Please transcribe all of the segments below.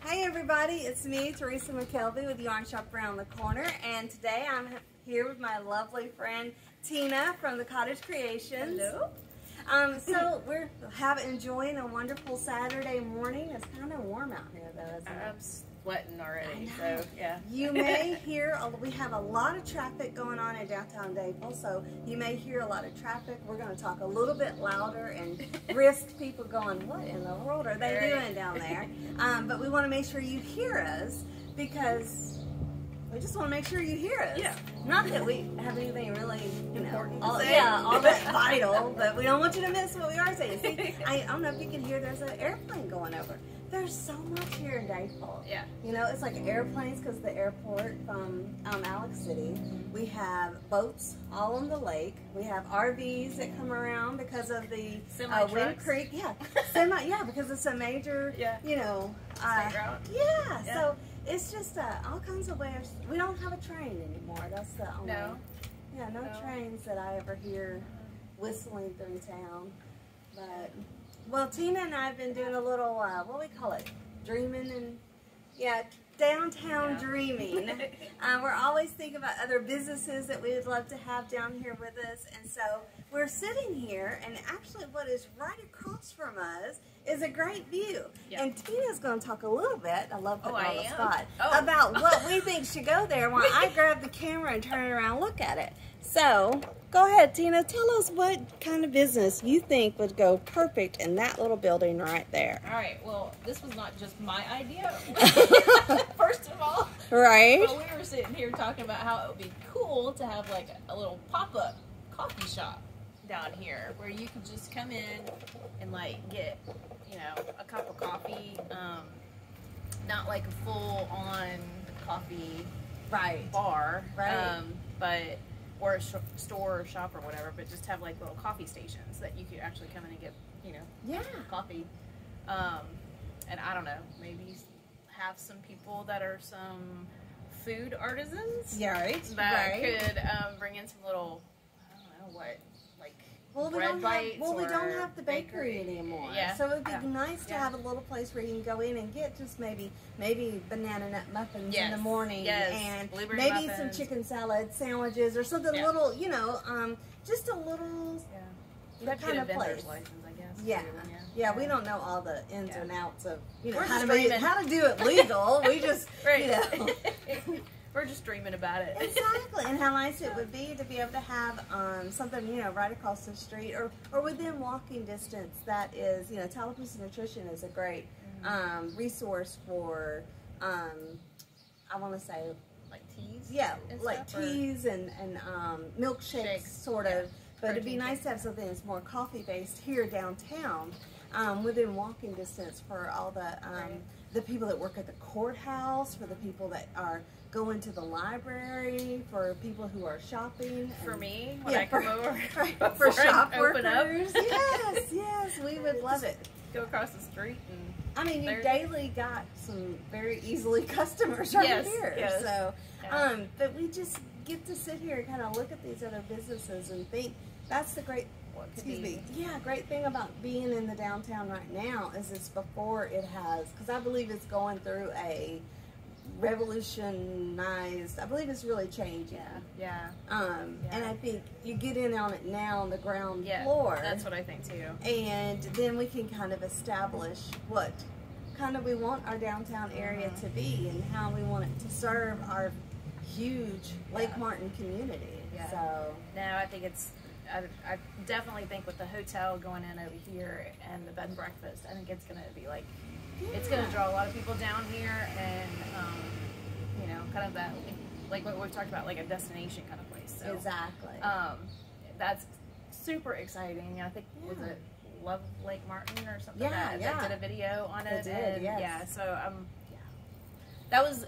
Hey everybody, it's me, Teresa McKelvey with Yarn Shop Around the Corner, and today I'm here with my lovely friend Tina from the Cottage Creations. Hello. So we're enjoying a wonderful Saturday morning. It's kind of warm out here though, isn't it? I'm sweating already, so yeah. You may hear, we have a lot of traffic going on in downtown Dadeville, so you may hear a lot of traffic. We're going to talk a little bit louder and risk people going, what in the world are they doing down there? But we want to make sure you hear us because we just want to make sure you hear us. Yeah. Not that we have anything really important all, to say. all that vital, but we don't want you to miss what we are saying. See, I don't know if you can hear, there's an airplane going over. There's so much here in Dadeville. Yeah. You know, it's like airplanes because the airport from Alex City. We have boats all on the lake. We have RVs that come around because of the Wind Creek. Yeah, because it's a major, you know, state route. Yeah, so it's just all kinds of ways. We don't have a train anymore. That's the only. No trains that I ever hear whistling through town. But well, Tina and I have been doing a little, what do we call it? Dreaming and, downtown dreaming. We're always thinking about other businesses that we would love to have down here with us. And so we're sitting here, and actually what is right across from us is a great view. And Tina's going to talk a little bit, I love putting on the spot, about what we think should go there while I grab the camera and turn it around and look at it. So, go ahead, Tina. Tell us what kind of business you think would go perfect in that little building right there. All right. Well, this was not just my idea. First of all. Right. But we were sitting here talking about how it would be cool to have like a little pop-up coffee shop down here where you could just come in and like get, you know, a cup of coffee. Not like a full-on coffee bar. But or a store or shop or whatever, but just have like little coffee stations that you could actually come in and get, you know, coffee. And I don't know, maybe have some people that are some food artisans that could bring in some little, I don't know what, like bread bites. We don't have the bakery anymore. So it would be nice to have a little place where you can go in and get just maybe banana nut muffins in the morning and maybe some chicken salad sandwiches or something little, you know, just a little kind of place. License, I guess. We don't know all the ins and outs of, you know, how to do it legal. We just, you know. We're just dreaming about it. Exactly, and how nice it would be to be able to have something, you know, right across the street or within walking distance. That is, you know, Tallapoosa Nutrition is a great resource for, I want to say, like teas. Yeah, like teas and milkshakes, sort of. But it'd be nice to have something that's more coffee based here downtown, within walking distance for all the people that work at the courthouse, for the people that are going to the library, for people who are shopping. For me, when I come over. For shop open workers. Yes, we would love it. Go across the street and... I mean, you daily got some very easily customers right here. So, but we just get to sit here and kind of look at these other businesses and think that's the great... great thing about being in the downtown right now is it's before it has, because I believe it's going through a revolutionized, I believe it's really changing. And I think you get in on it now on the ground floor. That's what I think too. And then we can kind of establish what kind of we want our downtown area to be and how we want it to serve our huge Lake Martin community. So no, I think it's, I definitely think with the hotel going in over here and the bed and breakfast, I think it's going to be like, it's going to draw a lot of people down here and, you know, kind of that, like what we've talked about, like a destination kind of place. So, that's super exciting. I think, was it Love Lake Martin or something that did a video on it? So, that was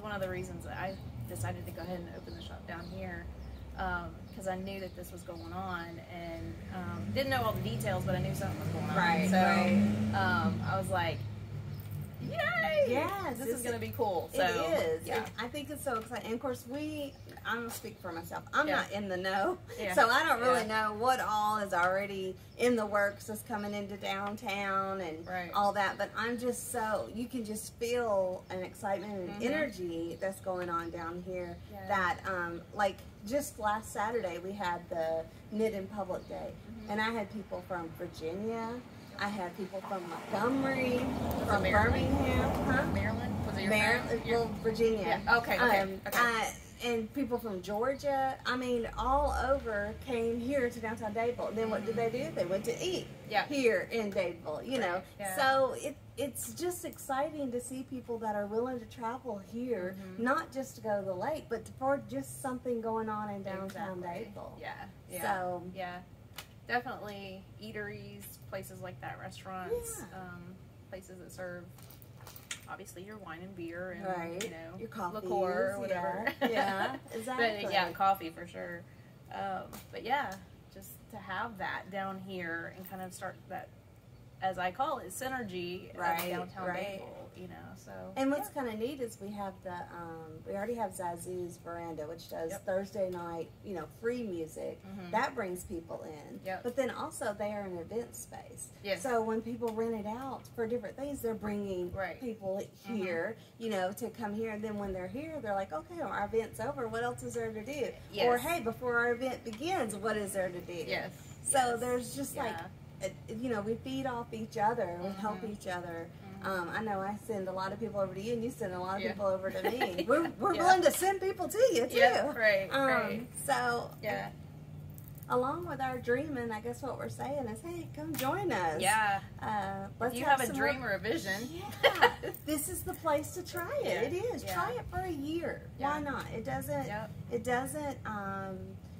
one of the reasons that I decided to go ahead and open the shop down here. Because I knew that this was going on and didn't know all the details, but I knew something was going on. I was like, Yay! Yes, this is going to be cool. So, it is. Yeah. I think it's so exciting. And of course, I'm going to speak for myself. I'm Yeah. not in the know, Yeah. so I don't really Yeah. know what all is already in the works that's coming into downtown and Right. all that. But I'm just you can just feel an excitement and energy that's going on down here. Yeah. That, like, just last Saturday, we had the Knit in Public Day. And I had people from Virginia. I had people from Montgomery, from Birmingham. Huh? Maryland? Was it your Maryland? Well, Virginia. Yeah. Okay, okay. And people from Georgia. I mean, all over came here to downtown Dadeville. And then what did they do? They went to eat here in Dadeville, you know. Yeah. So it's just exciting to see people that are willing to travel here, not just to go to the lake, but for just something going on in downtown Dadeville. Yeah. Yeah. So, yeah. Definitely eateries, places like that, restaurants, places that serve obviously your wine and beer and you know, your coffee, liqueur or whatever. Yeah, exactly. But yeah, coffee for sure. But yeah, just to have that down here and kind of start that, as I call it, synergy of downtown Dadeville, you know. So and what's kind of neat is we have the we already have Zazu's Veranda, which does Thursday night, you know, free music. That brings people in. But then also they are an event space. So when people rent it out for different things, they're bringing people here, you know, to come here. And then when they're here, they're like, okay, well, our event's over. What else is there to do? Or hey, before our event begins, what is there to do? So there's just like, you know, we feed off each other. We help each other. I know I send a lot of people over to you, and you send a lot of people over to me. We're willing to send people to you too. Right. So along with our dreaming, I guess what we're saying is, hey, come join us. If you have a dream or a vision, this is the place to try it. It is. Try it for a year. Why not? It doesn't. It doesn't.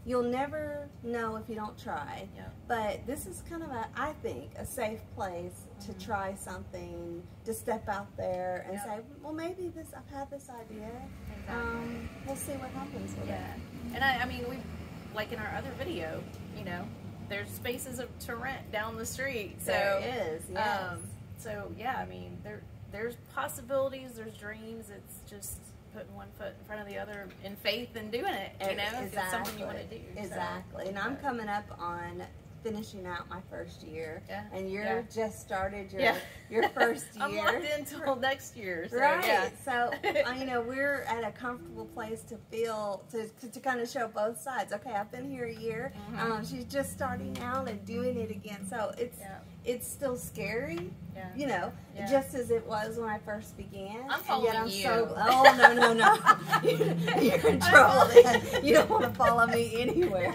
You'll never know if you don't try. But this is kind of I think, a safe place to try something, to step out there and say, well, maybe I've had this idea. We'll see what happens with it. And I mean, we, like in our other video, you know, there's spaces to rent down the street. So there is, so yeah, I mean, there's possibilities, there's dreams. It's just putting one foot in front of the other in faith and doing it, you know, if it's something you want to do. Exactly. And I'm coming up on finishing out my first year, and you're just started your first year. I'm locked in until next year. So, So, you know, we're at a comfortable place to feel, to kind of show both sides. Okay, I've been here a year. She's just starting out and doing it again. So it's still scary, you know, just as it was when I first began. I'm following you. Oh, no. You're in trouble then. You don't want to follow me anywhere.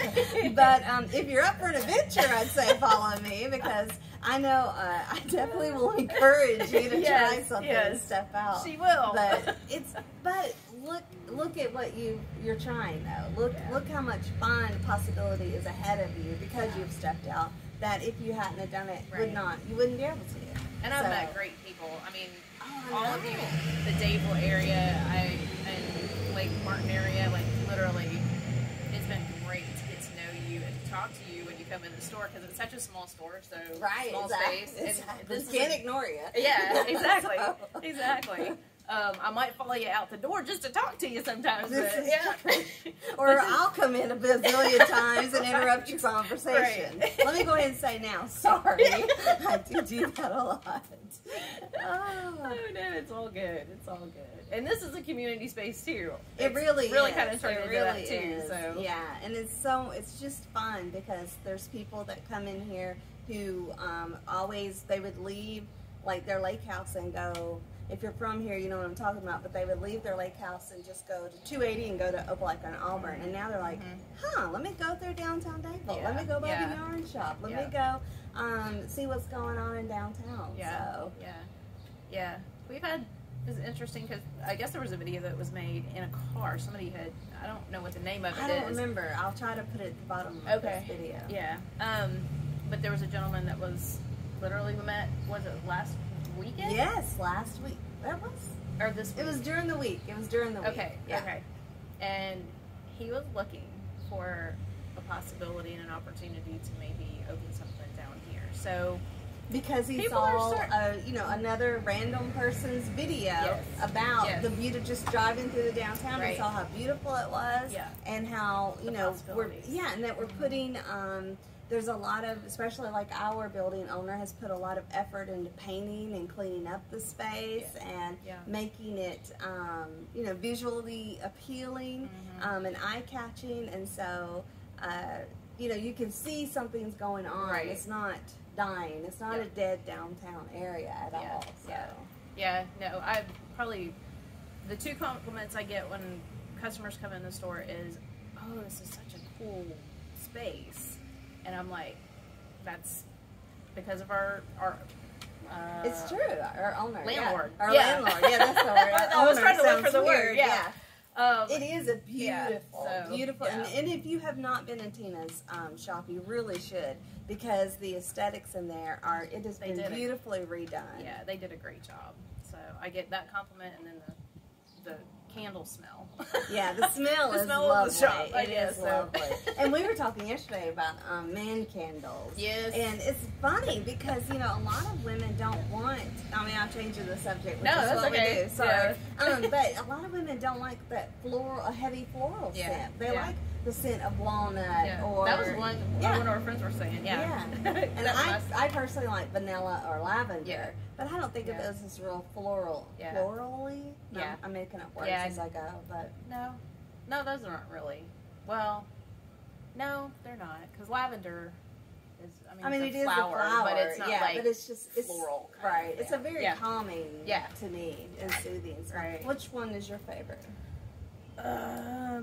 But if you're up for an adventure, I'd say follow me, because I know I definitely will encourage you to try something and step out. She will. But look at what you're trying though. Look how much fun possibility is ahead of you because you've stepped out. That if you hadn't have done it, you wouldn't be able to. And I've met great people. I mean, all of you, the Dadeville area, and Lake Martin area, like literally, it's been great to get to know you and to talk to you when you come in the store, because it's such a small store, so small space. You can't ignore you. Yeah, exactly, exactly. I might follow you out the door just to talk to you sometimes. Or I'll come in a bazillion times and interrupt your conversation. Let me go ahead and say now, sorry. I do that a lot. Oh no, it's all good. It's all good. And this is a community space too. It really kind of turned into that too. So yeah, and it's just fun because there's people that come in here who they would leave like their lake house and go. If you're from here, you know what I'm talking about, but they would leave their lake house and just go to 280 and go to Opelika and Auburn. And now they're like, let me go through downtown Dadeville. Let me go by the yarn shop. Let me go see what's going on in downtown. So. We've had, it's interesting because I guess there was a video that was made in a car. Somebody had, I don't know what the name of it is. I don't remember. I'll try to put it at the bottom of this video. Yeah. But there was a gentleman that was literally, we met, was it last weekend? Yes, last week. That was? Or this week? It was during the week. Okay. And he was looking for a possibility and an opportunity to maybe open something down here. So Because he saw, another random person's video about the beauty, just driving through the downtown and saw how beautiful it was, and how and that we're putting. There's a lot of, especially like our building owner has put a lot of effort into painting and cleaning up the space and making it, visually appealing and eye-catching. And so, you can see something's going on. Right. It's not dying. It's not a dead downtown area at all. So. No, I probably, the two compliments I get when customers come in the store is, oh, this is such a cool space. And I'm like, that's because of our it's true, our owner, landlord. Our landlord, that's the word. I was trying to look for the word, it is a beautiful, and if you have not been in Tina's shop, you really should, because the aesthetics in there it has been beautifully redone. Yeah, they did a great job. So I get that compliment, and then the candle smell. Yeah, the smell is lovely. Of the shop, it is lovely. And we were talking yesterday about man candles. Yes. And it's funny because, a lot of women don't want, I'm changing the subject, which is what we do. Sorry. Yeah. But a lot of women don't like that a heavy floral scent. They like the scent of walnut or... That was one of our friends were saying, And I personally like vanilla or lavender. Yeah. But I don't think of those as real floral. Yeah. Florally? No, I'm making up words as I go, but... No, those aren't really. Well, no, they're not. Because lavender is, it is flower, a flower, but it's not like but it's just floral. Right. It's a very calming to me and soothing. So which one is your favorite?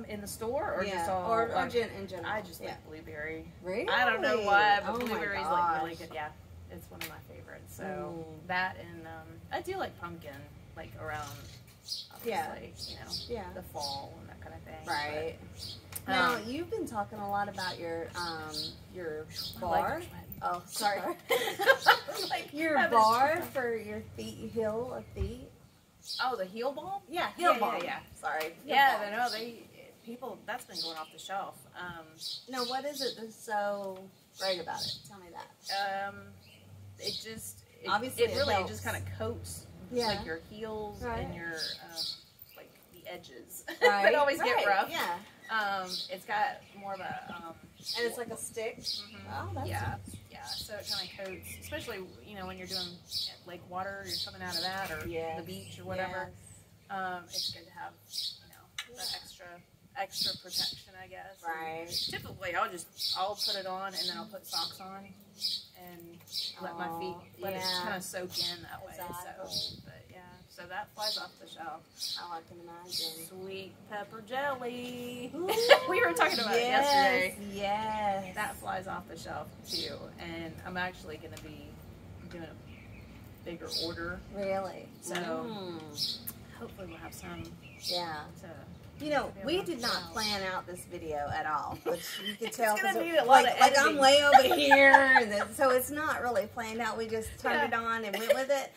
In the store or just all? Or in general? I just like blueberry. Really? I don't know why, but blueberry's like really good. Yeah. It's one of my favorites. So that and I do like pumpkin, like around obviously, the fall and that kind of thing. Right. But, now you've been talking a lot about your bar. Oh, sorry. Your bar for your heel of feet. Oh, the heel balm? Yeah, heel balm. Yeah. Sorry. People, that's been going off the shelf. Now, what is it that's so great about it? Tell me that. It really just kind of coats like your heels and your like the edges that always get rough. Yeah. It's got more of a and it's like a stick. Oh, that's nice. So it kind of coats, especially when you're doing lake water, you're coming out of that or the beach or whatever. It's good to have that extra protection, I guess. Right. And typically, I'll put it on and then I'll put socks on and let my feet let it kind of soak in that way. Exactly. So that flies off the shelf. I can imagine. Sweet pepper jelly. We were talking about it yesterday. Yes. That flies off the shelf too, and I'm actually going to be doing a bigger order. Really? So hopefully we'll have some. Yeah. We did not plan out this video at all, which you could tell. It's gonna need a lot of editing. I'm way over here, and so it's not really planned out. We just turned it on and went with it,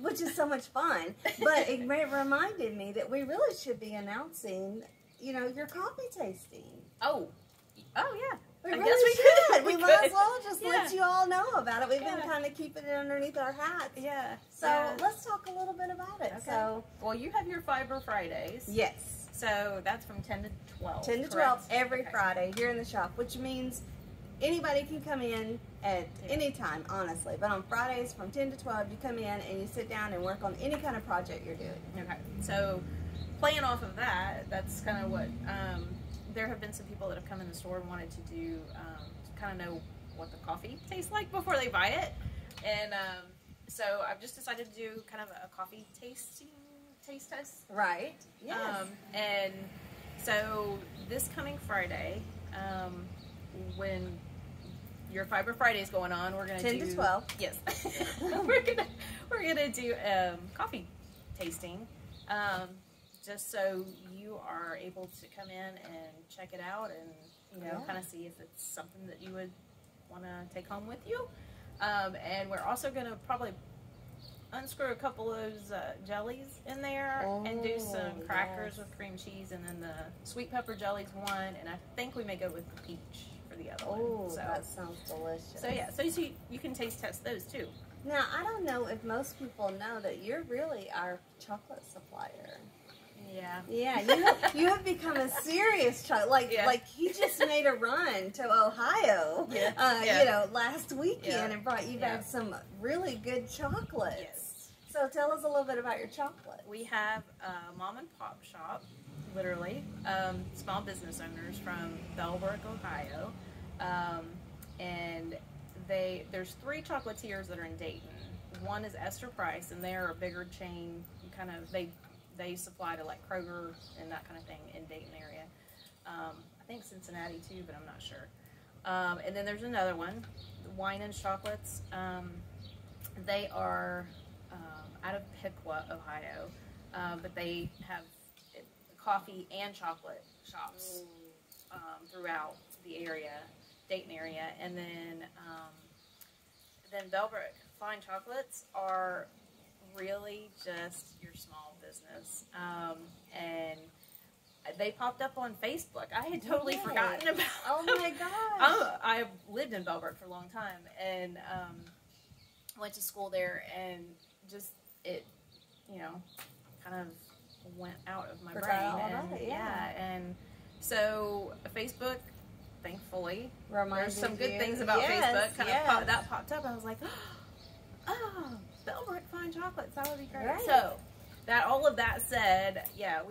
which is so much fun. But it reminded me that we really should be announcing, your coffee tasting. Oh yeah. We really should. We might as well just let you all know about it. We've been kind of keeping it underneath our hats. Yeah. So let's talk a little bit about it. Okay. So, you have your Fiber Fridays. Yes. So that's from 10 to 12. 10 to 12 every Friday here in the shop, which means anybody can come in at any time, honestly. But on Fridays from 10 to 12, you come in and you sit down and work on any kind of project you're doing. Okay. So playing off of that, that's kind of what... there have been some people that have come in the store and wanted to do, kind of know what the coffee tastes like before they buy it. And so I've just decided to do kind of a coffee taste test. Right. Yes. And so this coming Friday, when your Fiber Friday is going on, we're going to do 10 to 12. Yes. we're gonna do coffee tasting. Just so you are able to come in and check it out and, kind of see if it's something that you would want to take home with you. And we're also going to probably unscrew a couple of those jellies in there and do some crackers with cream cheese, and then the sweet pepper jelly's one, and I think we may go with the peach for the other one. Oh, So that sounds delicious. So yeah, so you can taste test those too. Now, I don't know if most people know that you're really our chocolate supplier. Yeah. Yeah, you have become a serious chocolate. Like he just made a run to Ohio, you know, last weekend and brought you back some really good chocolates. Yes. So tell us a little bit about your chocolate. We have a mom and pop shop, literally, small business owners from Bellbrook, Ohio, and there's 3 chocolatiers that are in Dayton. One is Esther Price, and they're a bigger chain. Kind of they supply to like Kroger and that kind of thing in Dayton area. I think Cincinnati too, but I'm not sure. And then there's another one, Wine and Chocolates. They are out of Piqua, Ohio, but they have coffee and chocolate shops throughout the area, Dayton area, and then Bellbrook Fine Chocolates are really just your small business, and they popped up on Facebook. I had totally forgotten about. Oh my gosh! I lived in Bellbrook for a long time, and went to school there, and just it, you know, kind of went out of my brain. And so Facebook, thankfully, there's some good things about Facebook. That popped up. I was like, oh, Bellbrook Fine Chocolates, that would be great. Right. So, all of that said, yeah,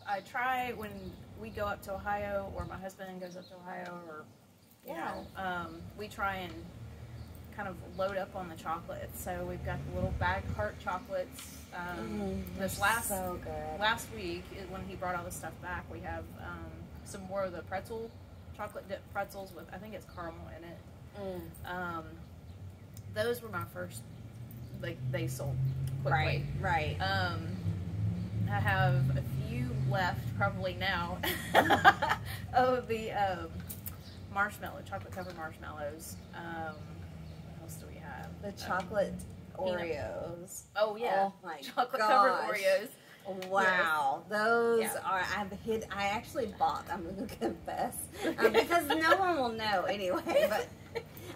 I try when we go up to Ohio, or my husband goes up to Ohio, or you know, we try and kind of load up on the chocolates. So we've got the little bag heart chocolates. This last week, when he brought all the stuff back, we have some more of the chocolate dip pretzels with, I think it's caramel in it. Those were my first, like, they sold quickly. Right. I have a few left probably now of the chocolate covered marshmallows. What else do we have? The chocolate Oreos. Oh yeah. Oh my chocolate covered Oreos. Wow, those are, I actually bought, I'm going to confess, because no one will know anyway, but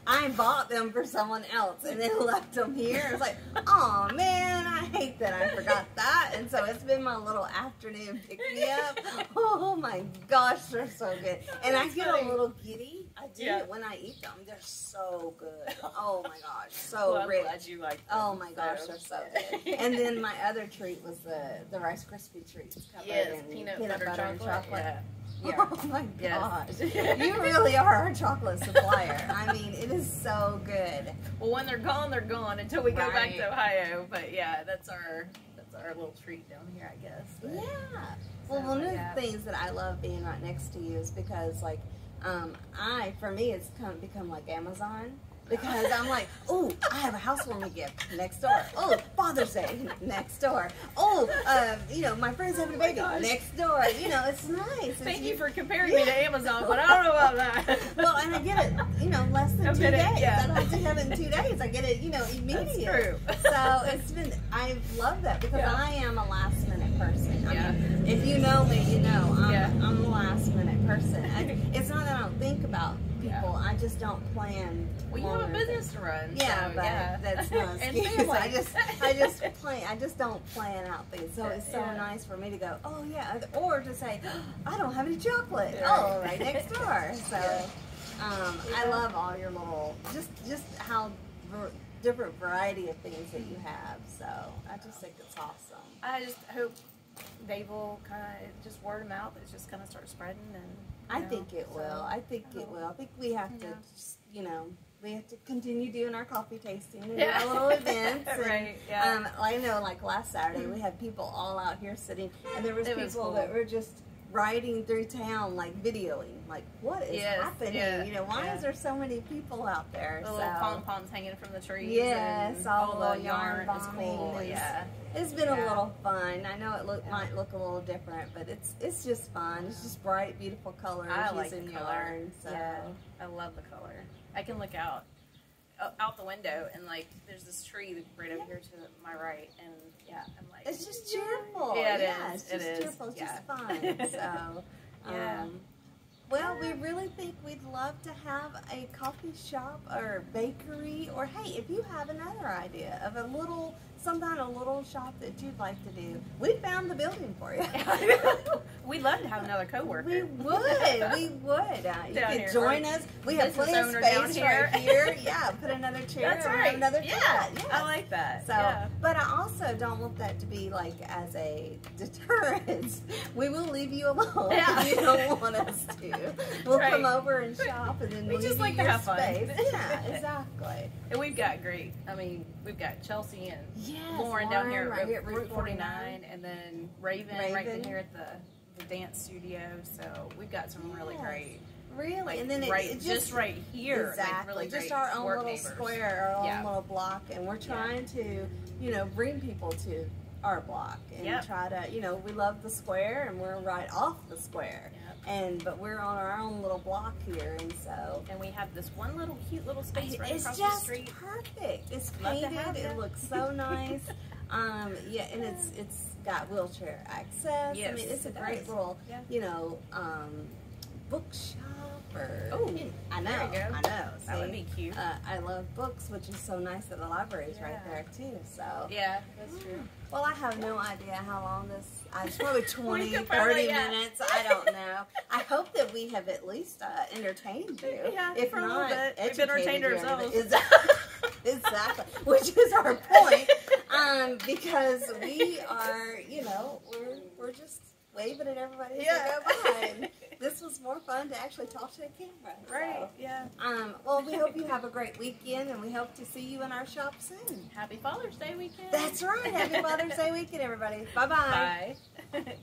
I bought them for someone else and then left them here. It's like, oh man, I hate that I forgot that. And so it's been my little afternoon pick-me-up. Oh my gosh, they're so good. And I get a little giddy. I do when I eat them. They're so good. Oh my gosh, so rich. I'm glad you like them. Oh my gosh, they're so good. And then my other treat was the Rice Krispie treats covered in peanut butter and chocolate. Yeah. Oh my gosh. You really are our chocolate supplier. I mean, it is so good. Well, when they're gone until we go back to Ohio. But yeah, that's our little treat down here, I guess. But, yeah. Well, one of the things that I love being right next to you is because, like, for me, it's become like Amazon. Because I'm like, oh, I have a housewarming gift next door. Oh, Father's Day next door. Oh, you know, my friend's having a baby next door. You know, it's nice. Thank you for comparing me to Amazon, but I don't know about that. Well, and I get it, you know, less than 2 days. I don't have to have it in 2 days. I get it, you know, immediate. That's true. So I love that because I am a last minute person. I mean, if you know me, you know, I'm a last minute person. It's not that I don't think about people. I just don't plan. Well, you have a business to run. Yeah, so, but that's not an excuse. I just don't plan out things. So it's so nice for me to go, oh yeah, or to say, I don't have any chocolate. Oh, right next door. So I love all your little, just how different variety of things that you have. So I just think it's awesome. I just hope Dadeville kind of just word of mouth. It just kind of starts spreading and. I think it will. I think it will. I think we have to, just, you know, we have to continue doing our coffee tasting and our little events. And, I know, like last Saturday, we had people all out here sitting, and there was people that were just riding through town, like videoing, like what is happening? You know, why is there so many people out there? The little pom-poms hanging from the trees. Yes, and all the yarn is cool. It's been a little fun. I know it might look a little different, but it's just fun. It's just bright, beautiful colors using yarn. So I love the color. I can look out the window and like there's this tree right over here to my right, and I'm like it's just cheerful. Yeah, it is. It's just cheerful. It's just fun. So Well, we really think we'd love to have a coffee shop or bakery, or hey, if you have another idea of a little, some kind of little shop that you'd like to do, we found the building for you. We'd love to have another coworker. We would. You could join us. We have plenty of space right here. Yeah, put another chair. That's right. Another yeah, yes. I like that. So, but I also don't want that to be like as a deterrent. We will leave you alone if you don't want us to. We'll come over and shop, and then we just like to have fun. Yeah, exactly. And we've got great. I mean, we've got Chelsea and Lauren down here at Route 49, and then Raven right here at the dance studio. So we've got some really great. Really, like, and then just right here, exactly, like really just our own little neighbors. Square, our own little block, and we're trying to, bring people to our block and try to, we love the square, and we're right off the square, but we're on our own little block here, and we have this one little cute little space right across the street. It's just perfect. It's painted. It looks so nice. And it's got wheelchair access. Yes, I mean, it's a great little, bookshop. I know. There you go. I know. See, that would be cute. I love books, which is so nice that the library's right there too. So that's true. Well, I have no idea how long this. It's probably 20, 30 minutes. I don't know. I hope that we have at least entertained you. Yeah, if for not, a little bit. We've entertained ourselves. Exactly. Which is our point. Because we are, we're just waving at everybody as they go by. And this was more fun to actually talk to a camera. Right, yeah. Well, we hope you have a great weekend, and we hope to see you in our shop soon. Happy Father's Day weekend. That's right. Happy Father's Day weekend, everybody. Bye-bye. Bye.